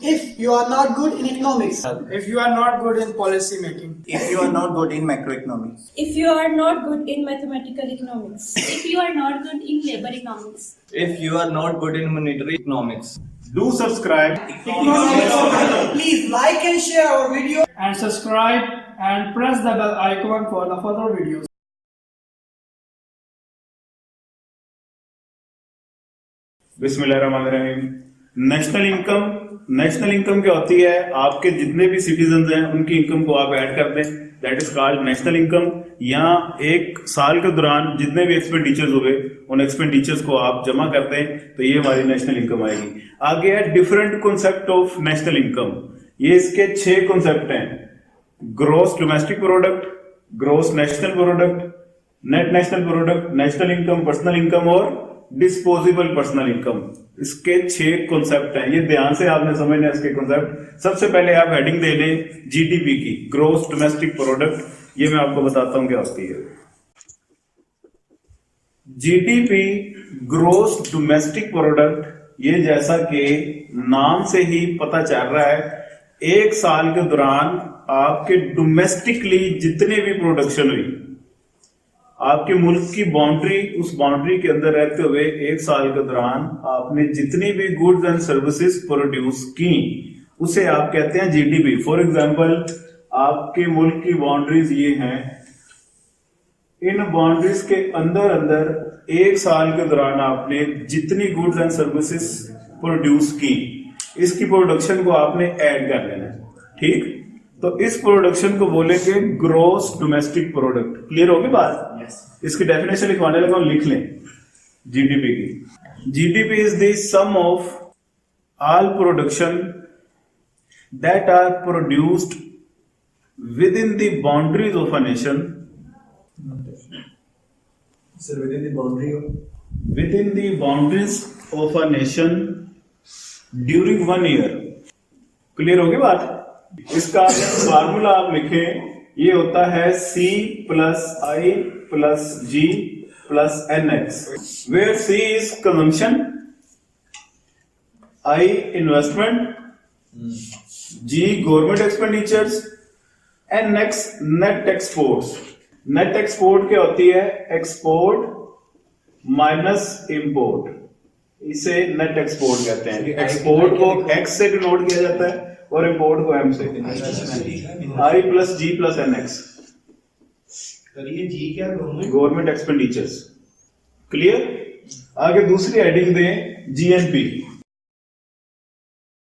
If you are not good in economics, if you are not good in policy making, if you are not good in macroeconomics, if you are not good in mathematical economics, if you are not good in labor economics, if you are not good in monetary economics. Do subscribe. please like and share our video. and subscribe and press the bell icon for the further videos. बिस्मिल्लाहिर्रहमानिर्रहीम। National income क्या होती है? आपके जितने भी citizen हैं उनकी income को आप ऐड कर दें, that is called national income. यहाँ एक साल के दौरान जितने भी एक्सपेंडिचर्स हुए उन एक्सपेंडिचर्स को आप जमा कर दें तो ये हमारी नेशनल इनकम आएगी। आगे है different concept of national income. ये इसके 6 कॉन्सेप्ट हैं: gross domestic product, gross national product, net national product, national income, personal income और डिस्पोजेबल पर्सनल इनकम। इसके 6 कॉन्सेप्ट हैं, ये ध्यान से आपने समझना है इसके कॉन्सेप्ट। सबसे पहले आप हेडिंग दे लें जीडीपी की, ग्रॉस डोमेस्टिक प्रोडक्ट। ये मैं आपको बताता हूं क्या होती है। जीडीपी ग्रॉस डोमेस्टिक प्रोडक्ट, ये जैसा कि नाम से ही पता चल रहा है, एक साल के दौरान आपके डोमेस्टिकली जितने भी प्रोडक्शन हुई, आपके मुल्क की बाउंड्री, उस बाउंड्री के अंदर रहते हुए एक साल के दौरान आपने जितनी भी गुड्स एंड सर्विसेज प्रोड्यूस की, उसे आप कहते हैं जीडीपी। फॉर एग्जांपल, आपके मुल्क की बाउंड्रीज ये हैं, इन बाउंड्रीज के अंदर एक साल के दौरान आपने जितनी गुड्स एंड सर्विसेज प्रोड्यूस की, इसकी प्रोडक्शन को आपने ऐड कर लेना है। ठीक, तो इस प्रोडक्शन को बोलेंगे ग्रॉस डोमेस्टिक प्रोडक्ट। क्लियर होगी बात? इसकी डेफिनेशन लिखवाने लगा, लिख लें जीडीपी की। GDP is the sum of all production that are produced within the boundaries of a nation, within the boundaries of a nation during 1 year. Clear होगी बात? इसका फार्मूला आप लिखें, ये होता है C plus I plus G plus NX, where C is consumption, I investment, G government expenditures and next net exports। Net export क्या होती है? एक्सपोर्ट माइनस इंपोर्ट, इसे नेट एक्सपोर्ट कहते हैं। एक्सपोर्ट को X से डिनोट किया जाता है और इंपोर्ट को M से, I plus G plus NX। जी क्या गवर्नमेंट एक्सपेंडिचर्स। क्लियर? आगे दूसरी हेडिंग दें जीएनपी।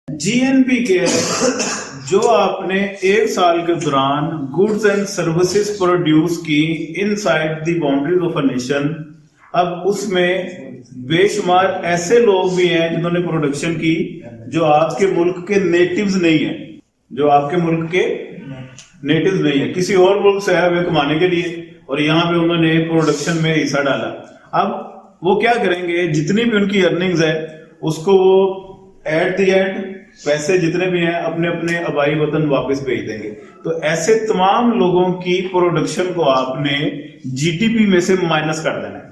जीएनपी क्या है? जो आपने एक साल के दौरान गुड्स एंड सर्विसेज प्रोड्यूस की inside the boundaries of a nation. अब उसमें बेशुमार ऐसे लोग भी हैं जिन्होंने प्रोडक्शन की जो आपके मुल्क के नेटिव्स नहीं है, जो आपके मुल्क के नेटिव्स नहीं है, किसी और मुल्क से आए हुए कमाने के लिए, और यहाँ पे उन्होंने प्रोडक्शन में हिस्सा डाला। अब वो क्या करेंगे? जितनी भी उनकी अर्निंग्स है उसको वो एट द एंड पैसे जितने भी हैं अपने अपने आबाई वतन वापस भेज देंगे। तो ऐसे तमाम लोगों की प्रोडक्शन को आपने जीडीपी में से माइनस कर देना है।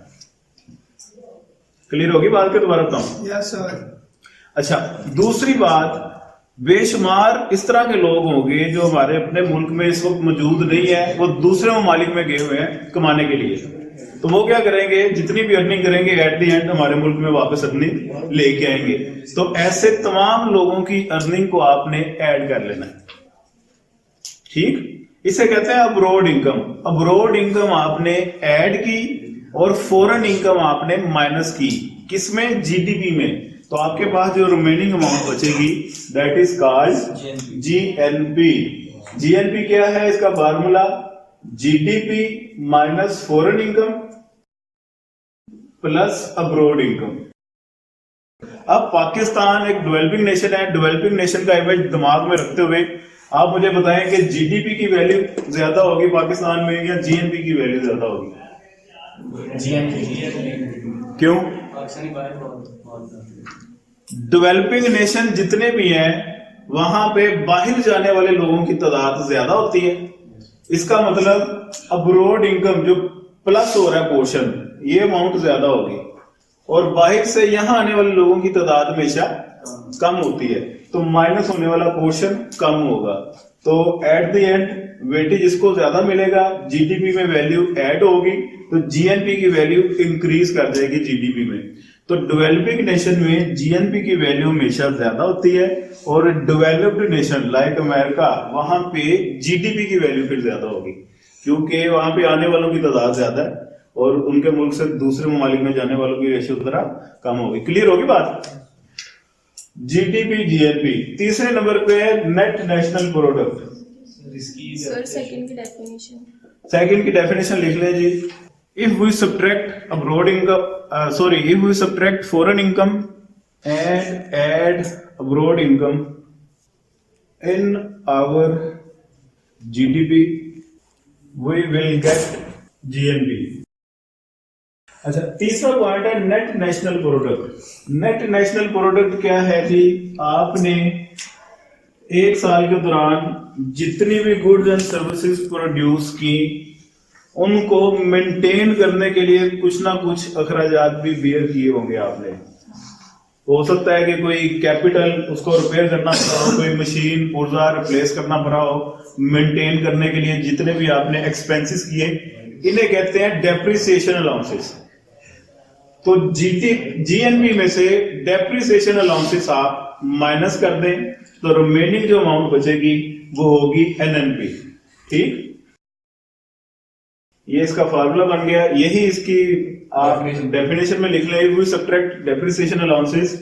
क्लियर होगी बात? के दोबारा बताऊं? yes sir। अच्छा, दूसरी बात, बेशुमार इस तरह के लोग होंगे जो हमारे अपने मुल्क में इस वक्त मौजूद नहीं है, वो दूसरे ममालिक में गए हुए हैं कमाने के लिए। तो वो क्या करेंगे? जितनी भी अर्निंग करेंगे एट द एंड हमारे मुल्क में वापस अर्निंग लेके आएंगे। तो ऐसे तमाम लोगों की अर्निंग को आपने ऐड कर लेना है। ठीक, इसे कहते हैं अब्रॉड इनकम। अब्रॉड इनकम आपने ऐड की और फॉरेन इनकम आपने माइनस की। किसमें? जीडीपी में। तो आपके पास जो रिमेनिंग अमाउंट बचेगी that is called GNP. GNP क्या है? इसका formula GDP minus foreign income plus abroad income. अब पाकिस्तान एक डेवलपिंग नेशन है, डेवलपिंग नेशन का इमेज दिमाग में रखते हुए आप मुझे बताएं कि जीडीपी की वैल्यू ज्यादा होगी पाकिस्तान में या जीएनपी की वैल्यू ज्यादा होगी? क्यों? डेवलपिंग नेशन जितने भी हैं वहां पे बाहर जाने वाले लोगों की तादाद ज्यादा होती है। इसका मतलब अब्रॉड इनकम जो प्लस हो रहा है पोर्शन, ये अमाउंट ज्यादा होगी। और बाहर से यहाँ आने वाले लोगों की तादाद हमेशा कम होती है, तो माइनस होने वाला पोर्शन कम होगा। तो एट द एंड वेटेज इसको ज्यादा मिलेगा, जीडीपी में वैल्यू ऐड होगी, तो जीएनपी की वैल्यू इंक्रीज कर जाएगी जीडीपी में। तो डेवलपिंग नेशन में जीएनपी की वैल्यू हमेशा ज्यादा होती है, और डेवलप्ड नेशन लाइक अमेरिका वहां पे जीडीपी की वैल्यू फिर ज्यादा होगी, क्योंकि वहां पे आने वालों की तादाद ज्यादा है और उनके मुल्क से दूसरे ममालिक में जाने वालों की रेशियो जरा कम होगी। क्लियर होगी बात? GDP GNP. तीसरे नंबर पे है net national product. Sir second की डेफिनेशन। सेकंड की डेफिनेशन लिख लें जी। If we subtract abroad income, if we subtract foreign income and add abroad income in our GDP, we will get GNP. अच्छा, तीसरा पॉइंट है net national product. Net national product क्या है जी? आपने एक साल के दौरान जितनी भी गुड्स एंड सर्विसेज प्रोड्यूस की, उनको मेंटेन करने के लिए कुछ ना कुछ अखराजात भी बियर किए होंगे आपने। हो सकता है कि कोई कैपिटल उसको रिपेयर करना पड़ा हो, कोई मशीन पुर्जा रिप्लेस करना पड़ा हो, मेंटेन करने के लिए जितने भी आपने एक्सपेंसेस किए, इन्हें कहते हैं डेप्रिसिएशन अलाउंसेस। तो जीएनपी में से डेप्रिसिएशन अलाउंसेस आप माइनस कर दें, तो रिमेनिंग जो अमाउंट बचेगी वो होगी एनएनपी। ठीक, ये इसका फार्मूला बन गया। यही इसकी आप डेफिनेशन में लिख लें। We subtract depreciation allowances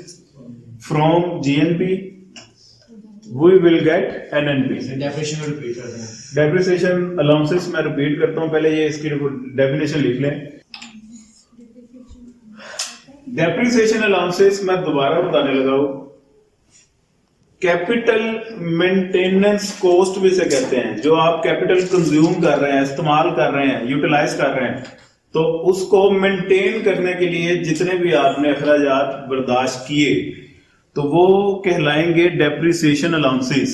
from GNP, we will get NNP. Depreciation allowances मैं रिपीट करता हूं, पहले ये इसकी डेफिनेशन लिख लें। डेप्रिसिएशन अलाउंसेस मैं दोबारा बताने लगा हूं। कैपिटल मेंटेनेंस कॉस्ट भी से कहते हैं, जो आप कैपिटल कंज्यूम कर रहे हैं, इस्तेमाल कर रहे हैं, यूटिलाइज कर रहे हैं, तो उसको मेंटेन करने के लिए जितने भी आपने अखराजात बर्दाश्त किए, तो वो कहलाएंगे डेप्रिसिएशन अलाउंसेस।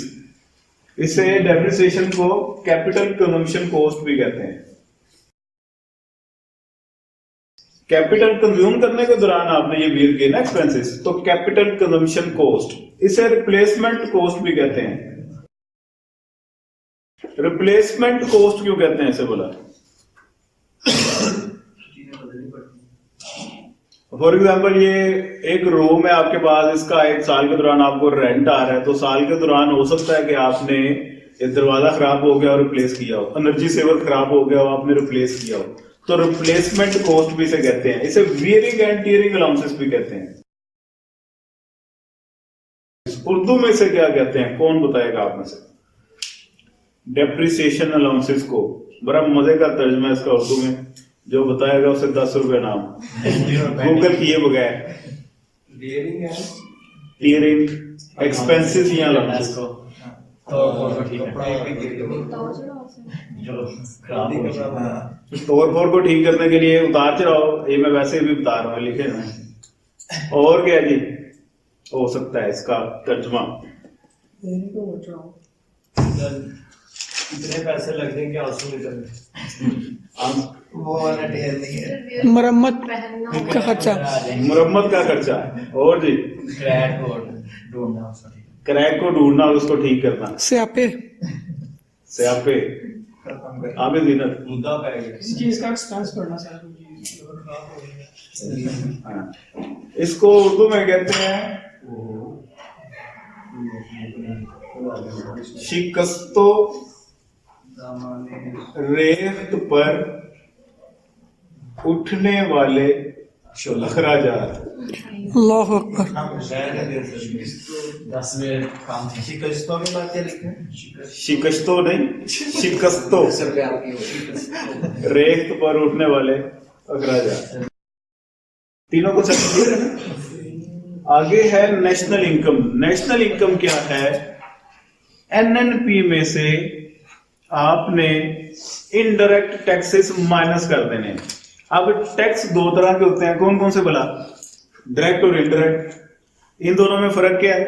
इसे डेप्रिसिएशन को कैपिटल कंजम्पशन कॉस्ट भी कहते हैं। कैपिटल कंज्यूम करने के दौरान आपने ये बियर किए ना एक्सपेंसेस, तो कैपिटल कंजम्पशन कॉस्ट। इसे रिप्लेसमेंट कॉस्ट भी कहते हैं। रिप्लेसमेंट कॉस्ट क्यों कहते हैं इसे बोला? फॉर एग्जाम्पल, ये एक रूम है आपके पास, इसका एक साल के दौरान आपको रेंट आ रहा है, तो साल के दौरान हो सकता है कि आपने एक दरवाजा खराब हो गया और रिप्लेस किया हो, एनर्जी सेवर खराब हो गया हो, आपने रिप्लेस किया हो, तो रिप्लेसमेंट कॉस्ट भी इसे कहते हैं। इसे वियरिंग एंड टियरिंग अलाउंसेस भी कहते हैं। उर्दू में से क्या कहते हैं, कौन बताएगा आप में से? डेप्रिसिएशन अलाउंसेस को बड़ा मजे का तर्जमा इसका उर्दू में, जो बताएगा उसे 10 रुपए नाम गूगल किए बगैर। टियरिंग एक्सपेंसेस या अलाउंसेस को तोड़ फोड़ को ठीक करने के लिए उतार चढ़ाओ, ये मैं वैसे भी बता रहा हूँ, लिखे हैं। और क्या जी हो सकता है इसका तर्जुमा? इतने पैसे लग जाएंगे हॉस्पिटल में, वो वाला ढेर नहीं है। मरम्मत का खर्चा। मुरम्मत का खर्चा। और जी क्रैक को ढूंढना और उसको ठीक करना। स्यापे स्यापे आगे जीनत मुद्दा पाएगा किसी चीज का एक्सपेंस करना सर। इसको उर्दू में कहते हैं शिकस्तो रेत पर उठने वाले अखराजात। अल्लाह अकबर। 10 मिनट काम थी। शिकस्तों की बातें लिखें। शिकस्तो नहीं, शिकस्तो रेत पर उठने वाले अखराजात। तीनों को समझिए ना। आगे है नेशनल इनकम। नेशनल इनकम क्या है? एनएनपी में से आपने इनडायरेक्ट टैक्सेस माइनस कर देने। अब टैक्स दो तरह के होते हैं, कौन कौन से भला? डायरेक्ट और इनडायरेक्ट। इन दोनों में फर्क क्या है?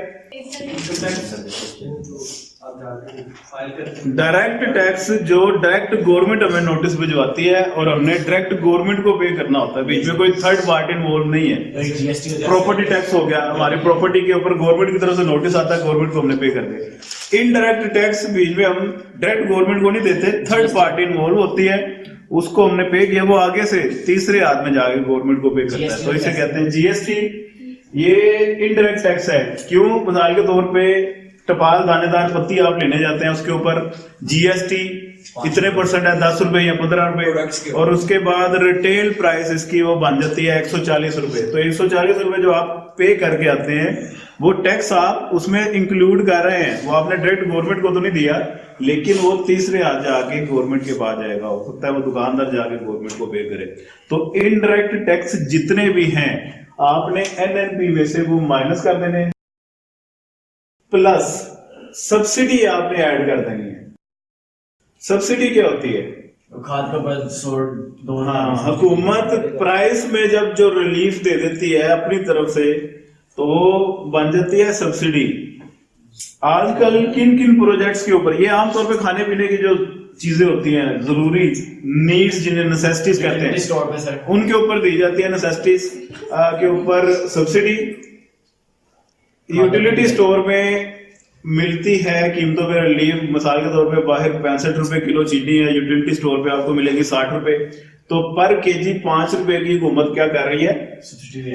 आप जाके फाइल करते डायरेक्ट टैक्स जो डायरेक्ट गवर्नमेंट हमें नोटिस भिजवाती है और हमने डायरेक्ट गवर्नमेंट को पे करना होता है, बीच में कोई थर्ड पार्टी इन्वॉल्व नहीं है। जीएसटी प्रॉपर्टी टैक्स हो गया, हमारी प्रॉपर्टी के ऊपर गवर्नमेंट की तरफ से नोटिस आता है, गवर्नमेंट को हमने पे कर दिया। इनडायरेक्ट टैक्स बीच में हम डायरेक्ट गवर्नमेंट को नहीं देते, थर्ड पार्टी इन्वॉल्व होती है, उसको हमने पे किया, वो आगे से तीसरे हाथ में जाके गवर्नमेंट को पे करता है, तो इसे कहते हैं जीएसटी। ये इनडायरेक्ट टैक्स है। क्यों? मिसाल के तौर पे टपाल दानेदार पत्ती आप लेने जाते हैं, उसके ऊपर जीएसटी इतने परसेंट है, 10 रुपए या 15 रुपए, और उसके बाद रिटेल प्राइस इसकी वो बन जाती है 140 रुपए। तो 140 रुपए जो आप पे करके आते हैं वो टैक्स आप उसमें इंक्लूड कर रहे हैं, वो आपने डायरेक्ट गवर्नमेंट को तो नहीं दिया, लेकिन वो तीसरे हाथ जाके गवर्नमेंट के पास जाएगा, हो सकता है वो दुकानदार जाके गवर्नमेंट को पे करे। तो इनडायरेक्ट टैक्स जितने भी हैं आपने एनएनपी में से वो माइनस कर देने, प्लस सब्सिडी आपने ऐड कर देनी है। सब्सिडी क्या होती है? खाद का बस दो हाँ, हुकूमत प्राइस में जब जो रिलीफ दे देती है अपनी तरफ से तो बन जाती है सब्सिडी। आजकल किन किन प्रोजेक्ट्स के ऊपर, ये आमतौर पे खाने पीने की जो चीजें होती हैं जरूरी नीड्स जिन्हें नेसेसिटीज कहते हैं, स्टोर पे सर उनके ऊपर दी जाती है नेसेसिटीज के ऊपर सब्सिडी। यूटिलिटी स्टोर में मिलती है कीमतों पे रिलीफ, मिसाल के तौर पे बाहर 65 रुपए किलो चीनी है, यूटिलिटी स्टोर पे आपको मिलेगी 60 रुपए, तो पर केजी 5 रुपए की हुकूमत क्या कर रही है?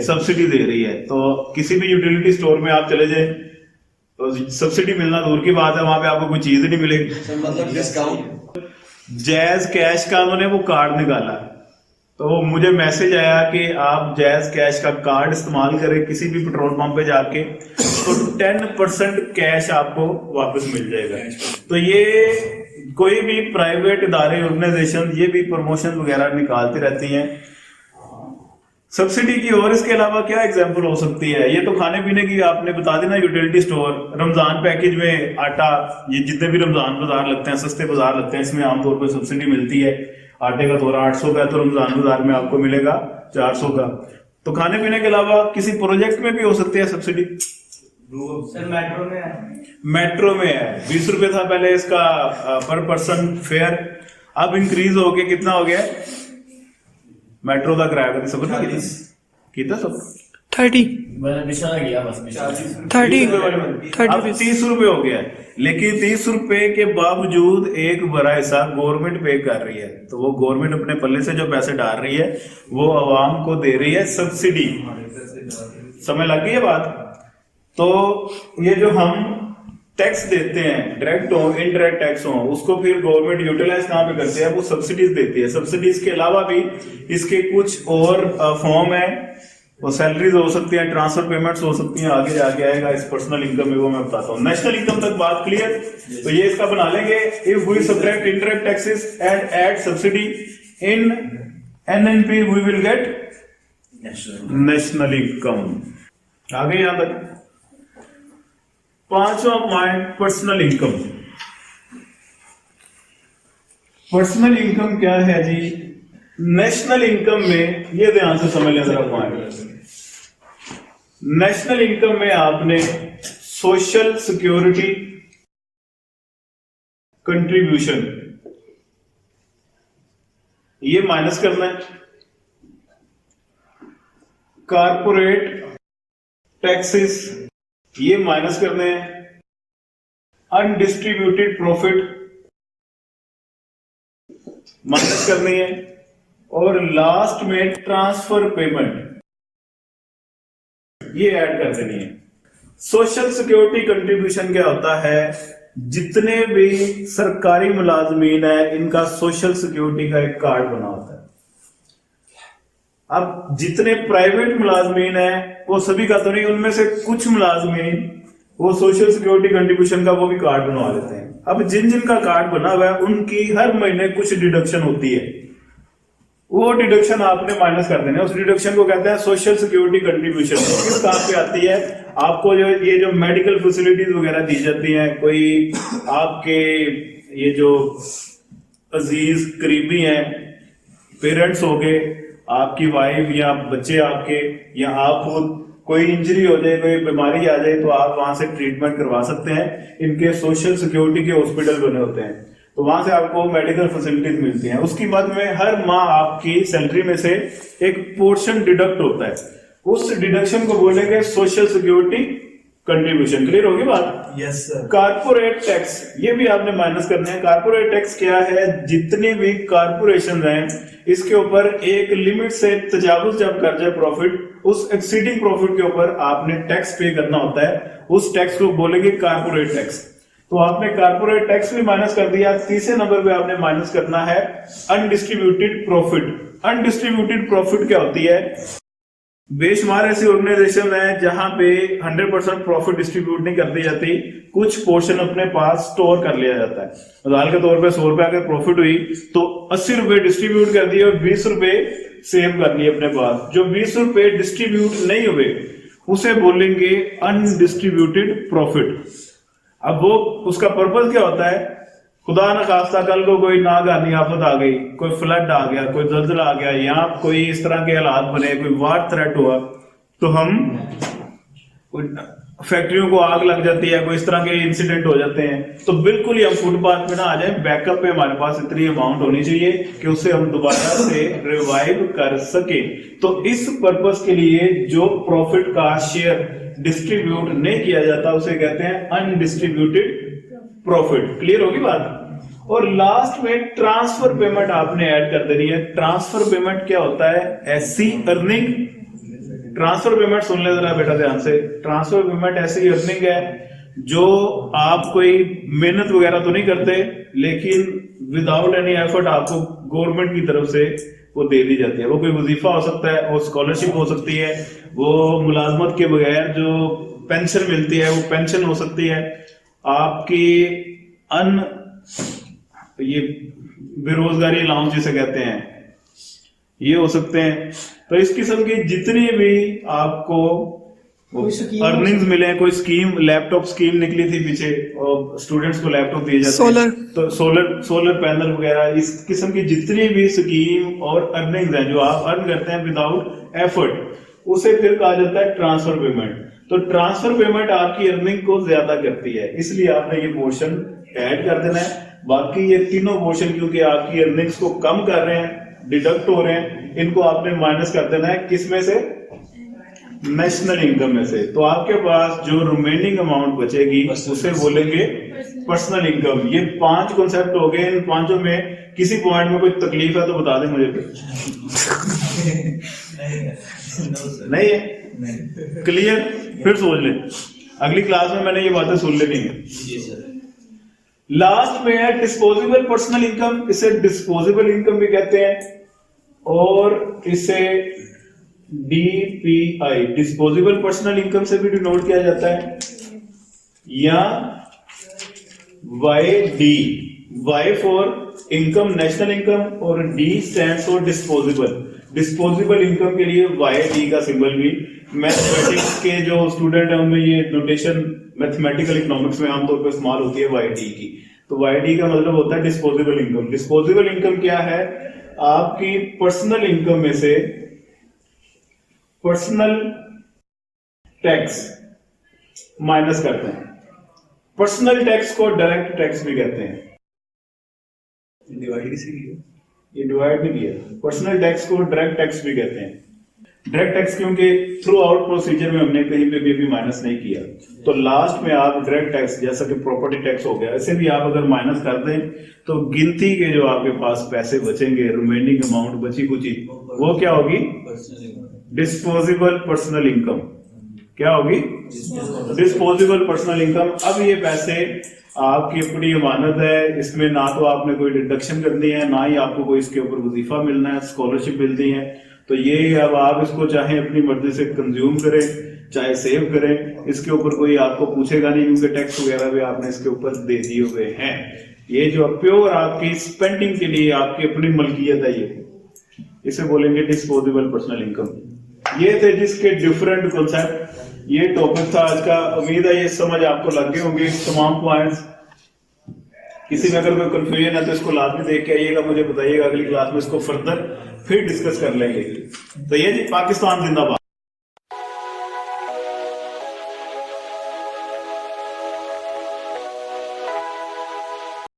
सब्सिडी दे रही है। तो किसी भी यूटिलिटी स्टोर में आप चले जाए तो सब्सिडी मिलना दूर की बात है, वहां पे आपको कोई चीज नहीं मिलेगी। मतलब डिस्काउंट। जैज कैश का उन्होंने वो कार्ड निकाला, तो मुझे मैसेज आया कि आप जैज कैश का कार्ड इस्तेमाल करें किसी भी पेट्रोल पंप पे जाके तो 10% कैश आपको वापस मिल जाएगा। तो ये कोई भी प्राइवेट इदारे ऑर्गेनाइजेशन ये भी प्रमोशन वगैरह निकालती रहती हैं सब्सिडी की। और इसके अलावा क्या एग्जांपल हो सकती है? ये तो खाने पीने की आपने बता देना, यूटिलिटी स्टोर, रमजान पैकेज में आटा, ये जितने भी रमजान बाजार लगते हैं, सस्ते बाजार लगते हैं, इसमें आमतौर पर सब्सिडी मिलती है। आटे का थोड़ा 800 का है तो रमजान बाजार में आपको मिलेगा 400 का। तो खाने पीने के अलावा किसी प्रोजेक्ट में भी हो सकती है सब्सिडी। सर मेट्रो में है, मेट्रो में है 20 रुपए था पहले इसका पर पर्सन फेयर, अब इंक्रीज हो के कितना हो गया? मेट्रो का किराया कभी सब कितना सब 30 मैंने निशाना किया बस 30 अब 30 रुपए हो गया है। लेकिन 30 रुपए के बावजूद एक बड़ा हिस्सा गवर्नमेंट पे कर रही है, तो वो गवर्नमेंट अपने पल्ले से जो पैसे डाल रही है वो आवाम को दे रही है सब्सिडी। समझ लग गई है बात? तो ये जो हम टैक्स देते हैं, डायरेक्ट हो इनडायरेक्ट टैक्स हो, उसको फिर गवर्नमेंट यूटिलाइज कहां पे करती है? वो सब्सिडीज देती है। सब्सिडीज के अलावा भी इसके कुछ और फॉर्म है, वो सैलरीज हो सकती है, ट्रांसफर पेमेंट्स हो सकती हैं, आगे जाके आएगा इस पर्सनल इनकम में, वो मैं बताता हूँ। नेशनल इनकम तक बात क्लियर? तो ये इसका बना लेंगे, if we subtract indirect taxes and add subsidy in NNP we will get national income. आगे यहां तक 5वां point personal income. Personal income क्या है जी? नेशनल इनकम में ये ध्यान से समझ लें जरा पॉइंट। नेशनल इनकम में आपने सोशल सिक्योरिटी कंट्रीब्यूशन ये माइनस करना है, कारपोरेट टैक्सेस ये माइनस करने हैं, अनडिस्ट्रीब्यूटेड प्रॉफिट माइनस करनी है, और लास्ट में ट्रांसफर पेमेंट ये ऐड कर देनी है। सोशल सिक्योरिटी कंट्रीब्यूशन क्या होता है? जितने भी सरकारी मुलाजमीन है इनका सोशल सिक्योरिटी का एक कार्ड बना होता है। अब जितने प्राइवेट मुलाजमीन है वो सभी का तो नहीं, उनमें से कुछ मुलाजमीन वो सोशल सिक्योरिटी कंट्रीब्यूशन का वो भी कार्ड बनवा लेते हैं। अब जिन जिन का कार्ड बना हुआ है उनकी हर महीने कुछ डिडक्शन होती है, वो डिडक्शन आपने माइनस कर देना है। उस डिडक्शन को कहते हैं सोशल सिक्योरिटी कंट्रीब्यूशन। किस काम पे आती है? आपको जो ये जो मेडिकल फैसिलिटीज वगैरह दी जाती हैं, कोई आपके ये जो अजीज करीबी हैं, पेरेंट्स हो गए, आपकी वाइफ या बच्चे आपके, या आप खुद, कोई इंजरी हो जाए, कोई बीमारी आ जाए, तो आप वहां से ट्रीटमेंट करवा सकते हैं। इनके सोशल सिक्योरिटी के हॉस्पिटल बने होते हैं, तो वहां से आपको मेडिकल फैसिलिटीज मिलती हैं। उसकी बाद में हर माह आपकी सैलरी में से एक पोर्शन डिडक्ट होता है, उस डिडक्शन को बोलेंगे सोशल सिक्योरिटी कंट्रीब्यूशन। क्लियर होगी बात? Yes sir. कारपोरेट टैक्स, ये भी आपने माइनस करने हैं। कारपोरेट टैक्स क्या है? जितने भी कारपोरेशन हैं इसके ऊपर एक लिमिट से तजावुज जब कर जाए प्रॉफिट, उस एक्सीडिंग प्रॉफिट के ऊपर आपने टैक्स पे करना होता है, उस टैक्स को बोलेंगे कारपोरेट टैक्स। तो आपने कारपोरेट टैक्स भी माइनस कर दिया। तीसरे नंबर पे आपने माइनस करना है अनडिस्ट्रीब्यूटेड प्रॉफिट। अनडिस्ट्रीब्यूटेड प्रॉफिट क्या होती है? बेशुमार ऐसी ऑर्गेनाइजेशन है जहां पे 100% प्रॉफिट डिस्ट्रीब्यूट नहीं कर दी जाती, कुछ पोर्शन अपने पास स्टोर कर लिया जाता है। उदाहरण के तौर पे 100 रुपए अगर प्रॉफिट हुई तो 80 रुपए डिस्ट्रीब्यूट कर दिए और 20 रुपए सेव कर लिए अपने पास। जो 20 रुपए डिस्ट्रीब्यूट नहीं हुए उसे बोलेंगे अनडिस्ट्रीब्यूटेड प्रॉफिट। अब वो उसका पर्पज क्या होता है? खुदा न खास्ता कल को कोई नागानी आफत आ गई, कोई फ्लड आ गया, कोई जल्जला आ गया, या कोई इस तरह के हालात बने, कोई वार थ्रेट हुआ, तो हम फैक्ट्रियों को आग लग जाती है, कोई इस तरह के इंसिडेंट हो जाते हैं, तो बिल्कुल ही हम फुटपाथ पे ना आ जाए। बैकअप पे हमारे पास इतनी अमाउंट होनी चाहिए कि उससे हम दोबारा से रिवाइव कर सके। तो इस पर्पस के लिए जो प्रॉफिट का शेयर डिस्ट्रीब्यूट नहीं किया जाता उसे कहते हैं अनडिस्ट्रीब्यूटेड प्रॉफिट। क्लियर होगी बात? और लास्ट में ट्रांसफर पेमेंट आपने ऐड कर देनी है। ट्रांसफर पेमेंट क्या होता है? ऐसी अर्निंग। ट्रांसफर पेमेंट सुन ले जरा बेटा ध्यान से। ट्रांसफर पेमेंट ऐसी अर्निंग है जो आप कोई मेहनत वगैरह तो नहीं करते, लेकिन विदाउट एनी एफर्ट आपको गवर्नमेंट की तरफ से वो दे दी जाती है। वो कोई वजीफा हो सकता है, वो स्कॉलरशिप हो सकती है, वो मुलाजमत के बगैर जो पेंशन मिलती है वो पेंशन हो सकती है, आपकी ये बेरोजगारी अलाउंस जिसे कहते हैं ये हो सकते हैं। तो इस किस्म की जितनी भी आपको अर्निंग्स मिले, कोई स्कीम, लैपटॉप स्कीम निकली थी पीछे और स्टूडेंट्स को लैपटॉप दिए जाते हैं, तो सोलर पैनल वगैरह, इस किस्म की जितनी भी स्कीम और अर्निंग्स हैं जो आप अर्न करते हैं विदाउट एफर्ट, उसे फिर कहा जाता है ट्रांसफर पेमेंट। तो ट्रांसफर पेमेंट आपकी अर्निंग को ज्यादा करती है, इसलिए आपने ये पोर्शन ऐड कर देना है। बाकी ये तीनों पोर्शन क्योंकि आपकी अर्निंग्स को कम कर रहे हैं, डिडक्ट हो रहे हैं, इनको आपने माइनस कर देना है। किस में से? नेशनल इनकम में से। तो आपके पास जो रिमेनिंग अमाउंट बचेगी उसे बोलेंगे पर्सनल इनकम। ये 5 कॉन्सेप्ट हो गए। इन पांचों में किसी पॉइंट में कोई तकलीफ है तो बता दें मुझे। नहीं है? क्लियर? फिर सोच लें, अगली क्लास में मैंने ये बातें सुन लेनी है। लास्ट में है डिस्पोजेबल पर्सनल इनकम। इसे डिस्पोजेबल इनकम भी कहते हैं और इसे डीपीआई, डिस्पोजेबल पर्सनल इनकम से भी डिनोट किया जाता है, या YD, Y for income, national income, और D stands for disposable. Disposable income के लिए वाईडी का सिंबल भी मैथमेटिक्स के जो स्टूडेंट है उनमें ये नोटेशन मैथमेटिकल इकोनॉमिक्स में आमतौर पर इस्तेमाल होती है वाईडी की। तो वाईडी का मतलब होता है डिस्पोजेबल इनकम। डिस्पोजेबल इनकम क्या है? आपकी पर्सनल इनकम में से पर्सनल टैक्स माइनस करते हैं। पर्सनल टैक्स को डायरेक्ट टैक्स भी कहते हैं। डिवाइड किसी की? ये डिवाइड नहीं किया। पर्सनल टैक्स को डायरेक्ट टैक्स भी कहते हैं। डायरेक्ट टैक्स क्योंकि थ्रू आउट प्रोसीजर में हमने कहीं पे भी माइनस नहीं किया, तो लास्ट में आप डायरेक्ट टैक्स जैसा कि प्रॉपर्टी टैक्स हो गया, ऐसे भी आप अगर माइनस कर दें तो गिनती के जो आपके पास पैसे बचेंगे, रिमेनिंग अमाउंट बची कुची, वो क्या होगी? Disposable personal income. क्या होगी? Disposable personal income. अब ये पैसे आपकी अपनी अमानत है, इसमें ना तो आपने कोई डिडक्शन करनी है, ना ही आपको कोई इसके ऊपर वजीफा मिलना है, स्कॉलरशिप मिलती है। तो ये अब आप इसको चाहे अपनी मर्जी से कंज्यूम करें, चाहे सेव करें, इसके ऊपर कोई आपको पूछेगा नहीं क्योंकि टैक्स वगैरह भी आपने इसके ऊपर दे दिए हुए हैं। ये जो प्योर आपकी स्पेंडिंग के लिए आपकी अपनी मलकियत है, ये इसे बोलेंगे डिस्पोजेबल पर्सनल इनकम। ये थे जिसके डिफरेंट कॉन्सेप्ट। ये टॉपिक था आज का। उम्मीद है ये समझ आपको लग गए होंगे तमाम पॉइंट्स। किसी में अगर कोई कंफ्यूजन है तो इसको लाजमी देख के आइएगा, मुझे बताइएगा, अगली क्लास में इसको फर्दर फिर डिस्कस कर लेंगे। तो ये जी पाकिस्तान जिंदाबाद।